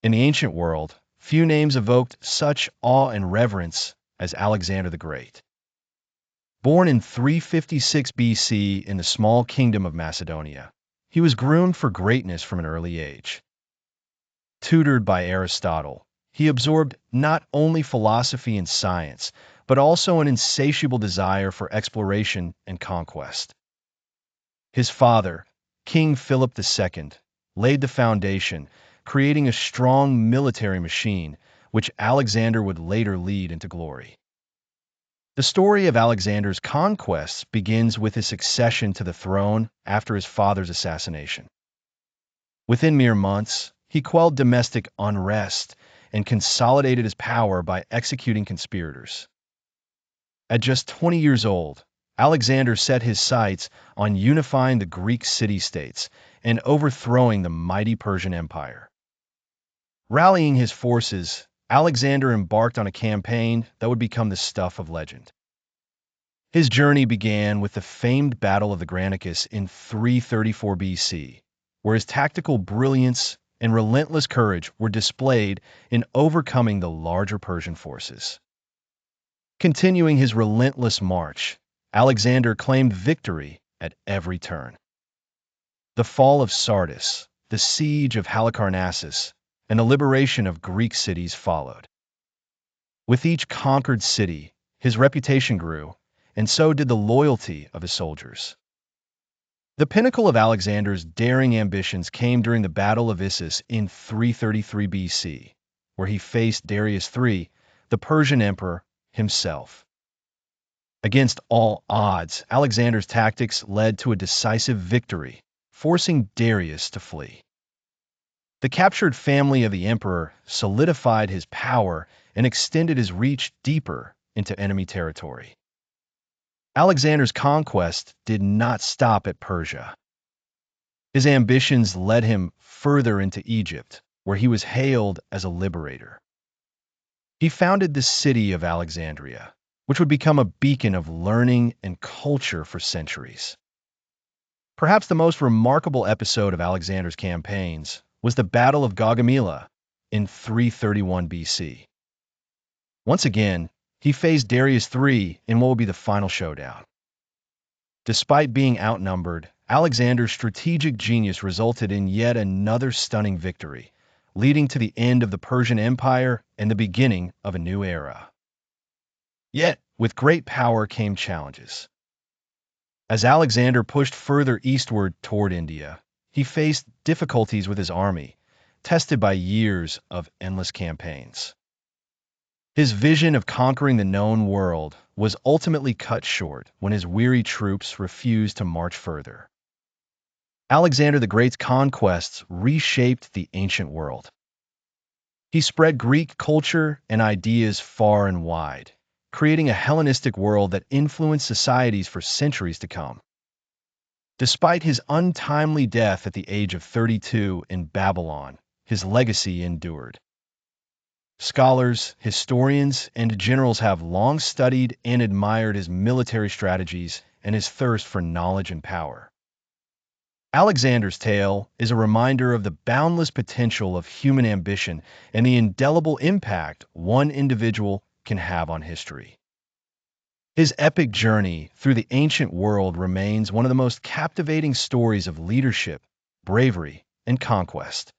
In the ancient world, few names evoked such awe and reverence as Alexander the Great. Born in 356 BC in the small kingdom of Macedonia, he was groomed for greatness from an early age. Tutored by Aristotle, he absorbed not only philosophy and science, but also an insatiable desire for exploration and conquest. His father, King Philip II, laid the foundation, creating a strong military machine, which Alexander would later lead into glory. The story of Alexander's conquests begins with his succession to the throne after his father's assassination. Within mere months, he quelled domestic unrest and consolidated his power by executing conspirators. At just 20 years old, Alexander set his sights on unifying the Greek city-states and overthrowing the mighty Persian Empire. Rallying his forces, Alexander embarked on a campaign that would become the stuff of legend. His journey began with the famed Battle of the Granicus in 334 BC, where his tactical brilliance and relentless courage were displayed in overcoming the larger Persian forces. Continuing his relentless march, Alexander claimed victory at every turn. The fall of Sardis, the siege of Halicarnassus, and the liberation of Greek cities followed. With each conquered city, his reputation grew, and so did the loyalty of his soldiers. The pinnacle of Alexander's daring ambitions came during the Battle of Issus in 333 BC, where he faced Darius III, the Persian emperor, himself. Against all odds, Alexander's tactics led to a decisive victory, forcing Darius to flee. The captured family of the emperor solidified his power and extended his reach deeper into enemy territory. Alexander's conquest did not stop at Persia. His ambitions led him further into Egypt, where he was hailed as a liberator. He founded the city of Alexandria, which would become a beacon of learning and culture for centuries. Perhaps the most remarkable episode of Alexander's campaigns was the Battle of Gaugamela in 331 BC. Once again, he faced Darius III in what would be the final showdown. Despite being outnumbered, Alexander's strategic genius resulted in yet another stunning victory, leading to the end of the Persian Empire and the beginning of a new era. Yet, with great power came challenges. As Alexander pushed further eastward toward India, he faced difficulties with his army, tested by years of endless campaigns. His vision of conquering the known world was ultimately cut short when his weary troops refused to march further. Alexander the Great's conquests reshaped the ancient world. He spread Greek culture and ideas far and wide, creating a Hellenistic world that influenced societies for centuries to come. Despite his untimely death at the age of 32 in Babylon, his legacy endured. Scholars, historians, and generals have long studied and admired his military strategies and his thirst for knowledge and power. Alexander's tale is a reminder of the boundless potential of human ambition and the indelible impact one individual can have on history. His epic journey through the ancient world remains one of the most captivating stories of leadership, bravery, and conquest.